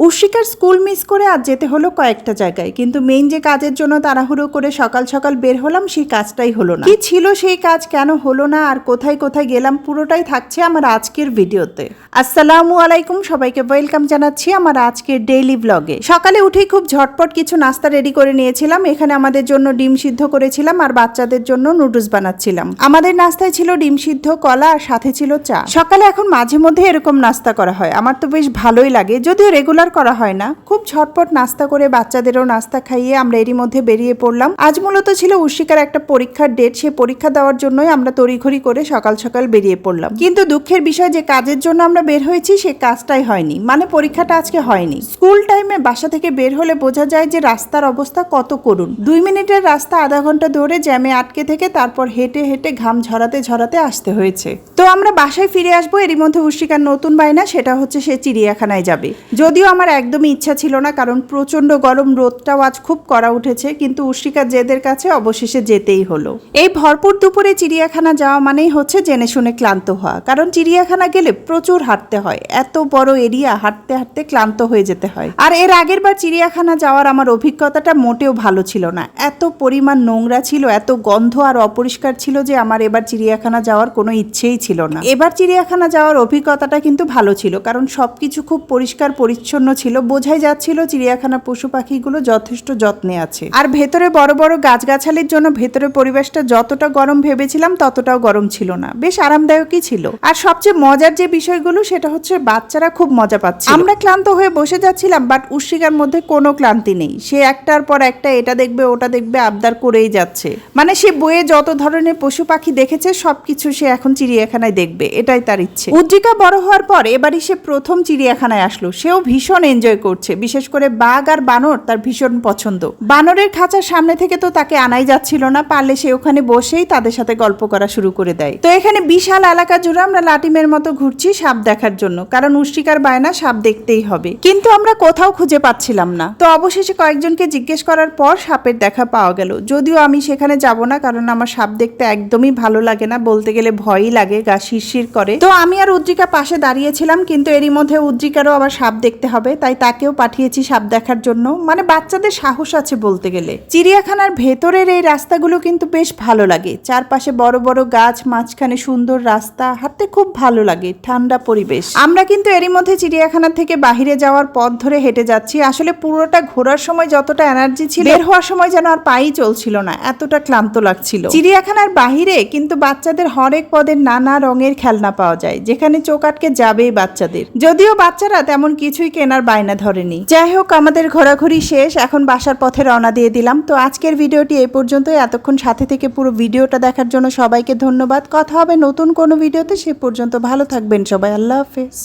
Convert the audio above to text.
উর্শিকার school miss করে আজ যেতে হলো কয়েকটা জায়গায়, কিন্তু মেইন যে কাজের জন্য তাড়াহুড়ো করে সকাল সকাল বের হলাম সেই কাজটাই হলো না। কি ছিল সেই কাজ, কেন হলো না, আর কোথায় কোথায় গেলাম, পুরোটাই থাকছে আমার আজকের ভিডিওতে। আসসালামু আলাইকুম, সবাইকে ওয়েলকাম জানাচ্ছি আমার আজকের ডেইলি ব্লগে। সকালে উঠেই খুব ঝটপট কিছু নাস্তা রেডি করে নিয়েছিলাম। এখানে আমাদের জন্য ডিম সিদ্ধ করেছিলাম আর বাচ্চাদের জন্য নুডলস বানাচ্ছিলাম। আমাদের নাস্তায় ছিল ডিম সিদ্ধ, কলা আর সাথে ছিল চা। সকালে এখন মাঝে মধ্যে এরকম নাস্তা করা হয়, আমার তো বেশ ভালোই লাগে, যদিও রেগুলার করা হয় না। খুব ঝটপট নাস্তা করে বাচ্চাদেরও নাস্তা খাইয়ে আমরা এরই মধ্যে বেরিয়ে পড়লাম। আজ মূলত ছিল উর্শিকার একটা পরীক্ষার ডেট, সে পরীক্ষা দেওয়ার জন্যই আমরা তড়িঘড়ি করে সকাল সকাল বেরিয়ে পড়লাম। কিন্তু দুঃখের বিষয়, যে কাজের জন্য আমরা বের হয়েছি সে কাজটাই হয়নি, মানে পরীক্ষাটা আজকে হয়নি। স্কুল টাইমে বাসা থেকে বের হলে বোঝা যায় যে রাস্তার অবস্থা কত করুণ। 2 মিনিটের রাস্তা আধা ঘন্টা ধরে জ্যামে আটকে থেকে তারপর হেঁটে হেঁটে ঘাম ঝরাতে ঝরাতে আসতে হয়েছে। তো আমরা বাসায় ফিরে আসবো, এরই মধ্যে উর্শিকার নতুন বায়না, সেটা হচ্ছে সে চিড়িয়াখানায় যাবে। যদিও আমার একদমই ইচ্ছা ছিল না, কারণ প্রচন্ড গরম, রোদটাও আজ খুব কড়া উঠেছে, কিন্তু উর্শিকার জেদের কাছে অবশেষে যেতেই হলো। এই ভরপুর দুপুরে চিড়িয়াখানা যাওয়া মানেই হচ্ছে জেনে শুনে ক্লান্ত হওয়া, কারণ চিড়িয়াখানা গেলে প্রচুর হাঁটতে হয়, এত বড় এরিয়া, হাঁটতে হাঁটতে ক্লান্ত হয়ে যেতে হয়। আর এর আগের বার চিড়িয়াখানা যাওয়ার আমার অভিজ্ঞতাটা মোটেও ভালো ছিল না। এত পরিমাণ নোংরা ছিল, এত গন্ধ আর অপরিষ্কার ছিল যে আমার এবার চিড়িয়াখানা যাওয়ার কোনো ইচ্ছেই ছিল না। এবার চিড়িয়াখানা যাওয়ার অভিজ্ঞতাটা কিন্তু ভালো ছিল, কারণ সবকিছু খুব পরিষ্কার পরিচ্ছন্ন ছিল, বোঝাই যাচ্ছিল চিড়িয়াখানা পশু পাখিগুলো যথেষ্ট যত্নে আছে। আর ভেতরে বড় বড় গাছগাছালির জন্য ভেতরে পরিবেশটা যতটা গরম ভেবেছিলাম ততটাও গরম ছিল না, বেশ আরামদায়কই ছিল। আর সবচেয়ে মজার যে বিষয়গুলো সেটা হচ্ছে বাচ্চারা খুব মজা পাচ্ছে। আমরা ক্লান্ত হয়ে বসে যাচ্ছিলাম, বাট উর্শিকার মধ্যে কোনো ক্লান্তি নেই, সে একটার পর একটা এটা দেখবে ওটা দেখবে আবদার করেই যাচ্ছে। মানে সে বইয়ে যত ধরনের পশু পাখি দেখেছে সবকিছু সে এখন চিড়িয়াখানায় দেখবে, এটাই তার ইচ্ছে। উদ্রিকা বড় হওয়ার পর এবারই সে প্রথম চিড়িয়াখানায় আসলো, সেও ভীষণ এনজয় করছে। বিশেষ করে বাঘ আর বানর তার ভীষণ পছন্দ। বানরের খাঁচার সামনে থেকে তো তাকে আনাই যাচ্ছিল না, পারলে সে ওখানে বসেই তাদের সাথে গল্প করা শুরু করে দেয়। তো এখানে বিশাল এলাকা জুড়ে আমরা লাটিমের মতো ঘুরছি সাপ দেখার জন্য, কারণ উর্শিকার বায়না সাপ দেখতেই হবে। কিন্তু আমরা কোথাও খুঁজে পাচ্ছিলাম না। তো অবশেষে কয়েকজনকে জিজ্ঞেস করার পর সাপের দেখা পাওয়া গেল। যদিও আমি সেখানে যাব না, কারণ আমার সাপ দেখতে একদমই ভালো লাগে না, বলতে গেলে ভয়ই লাগে, গা শিরশির করে। তো আমি আর উদ্রিকা পাশে দাঁড়িয়েছিলাম, কিন্তু এরই মধ্যে উদ্রিকারও আবার সাপ দেখতে হবে, তাই তাকেও পাঠিয়েছি সাপ দেখার জন্য। মানে বাচ্চাদের সাহস আছে বলতে গেলে। চিড়িয়াখানার ভেতরের এই রাস্তাগুলো কিন্তু বেশ ভালো লাগে, চারপাশে বড় বড় গাছ, মাঝখানে সুন্দর রাস্তা, হাঁটতে খুব ভালো লাগে, ঠান্ডা পরিবেশ। আমরা কিন্তু এরই মধ্যে চিড়িয়াখানা থেকে বাহিরে যাওয়ার পথ ধরে হেঁটে যাচ্ছি। আসলে পুরোটা ঘোরার সময় যতটা এনার্জি ছিল, বের হওয়ার সময় যেন আর পাই চলছিল না, এতটা ক্লান্ত লাগছিল। চিড়িয়াখানার বাহিরে কিন্তু বাচ্চাদের হরেক পদের নানা রঙের খেলনা পাওয়া যায়, যেখানে চোখ আটকে যাবেই বাচ্চাদের। যদিও বাচ্চারা তেমন কিছুই কেনার বায়না ধরেনি। যাই হোক, আমাদের ঘোরাঘুরি শেষ, এখন বাসার পথে রওনা দিয়ে দিলাম। তো আজকের ভিডিওটি এই পর্যন্তই। এতক্ষণ সাথে থেকে পুরো ভিডিওটা দেখার জন্য সবাইকে ধন্যবাদ। কথা হবে নতুন কোনো ভিডিওতে, সে পর্যন্ত ভালো থাকবেন সবাই। আল্লাহ হাফেজ।